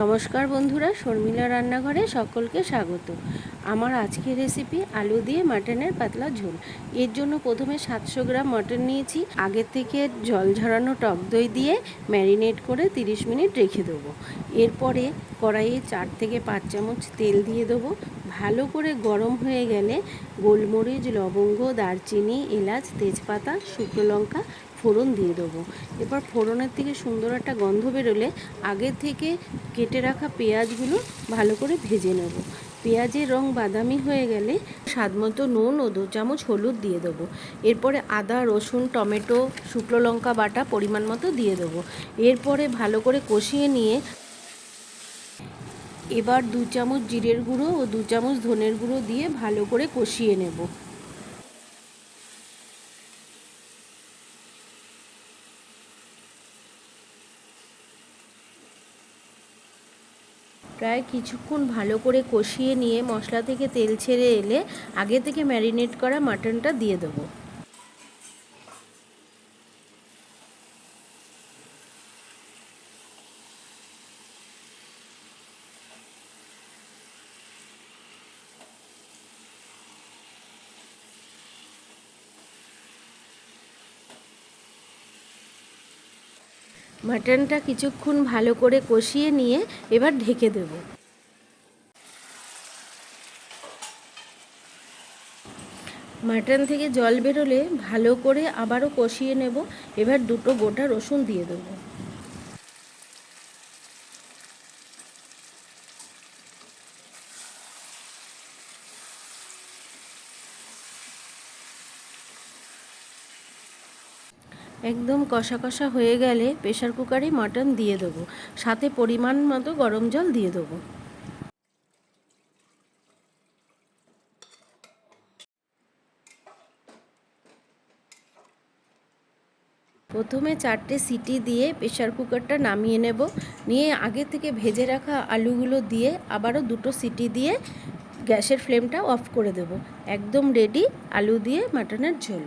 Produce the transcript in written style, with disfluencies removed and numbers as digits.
নমস্কার বন্ধুরা, শর্মিলা রান্নাঘরে সকলকে স্বাগত। আমার আজকের রেসিপি আলু দিয়ে মাটনের পাতলা ঝোল। এর জন্য প্রথমে 700 গ্রাম মটন নিয়েছি। আগে থেকে জল ঝরানো টক দই দিয়ে ম্যারিনেট করে 30 মিনিট রেখে দেবো। এরপরে কড়াইয়ে 4 থেকে 5 চামচ তেল দিয়ে দেবো। ভালো করে গরম হয়ে গেলে গোলমরিচ, লবঙ্গ, দারচিনি, এলাচ, তেজপাতা, শুকনো লঙ্কা ফোড়ন দিয়ে দেবো। এবার ফোড়নের থেকে সুন্দর একটা গন্ধ বেরোলে আগে থেকে কেটে রাখা পেঁয়াজগুলো ভালো করে ভেজে নেব। পেঁয়াজের রং বাদামি হয়ে গেলে স্বাদমতো নুন ও 2 চামচ হলুদ দিয়ে দেবো। এরপরে আদা, রসুন, টমেটো, শুকনো লঙ্কা বাটা পরিমাণ মতো দিয়ে দেবো। এরপরে ভালো করে কষিয়ে নিয়ে এবার 2 চামচ জিরের গুঁড়ো ও 2 চামচ ধনের গুঁড়ো দিয়ে ভালো করে কষিয়ে নেব। প্রায় কিছুক্ষণ ভালো করে কষিয়ে নিয়ে মশলা থেকে তেল ছেড়ে এলে আগে থেকে ম্যারিনেট করা মাটনটা দিয়ে দেবো। মাটনটা কিছুক্ষণ ভালো করে কষিয়ে নিয়ে এবার ঢেকে দেব। মাটন থেকে জল বেরোলে ভালো করে আবারও কষিয়ে নেব। এবার 2টো গোটা রসুন দিয়ে দেবো। একদম কষা কষা হয়ে গেলে প্রেসার কুকারে মাটন দিয়ে দেবো। সাথে পরিমাণ মতো গরম জল দিয়ে দেবো। প্রথমে 4টে সিটি দিয়ে প্রেসার কুকারটা নামিয়ে নেব। নিয়ে আগে থেকে ভেজে রাখা আলুগুলো দিয়ে আবারও 2টো সিটি দিয়ে গ্যাসের ফ্লেমটা অফ করে দেব। একদম রেডি আলু দিয়ে মাটনের ঝোল।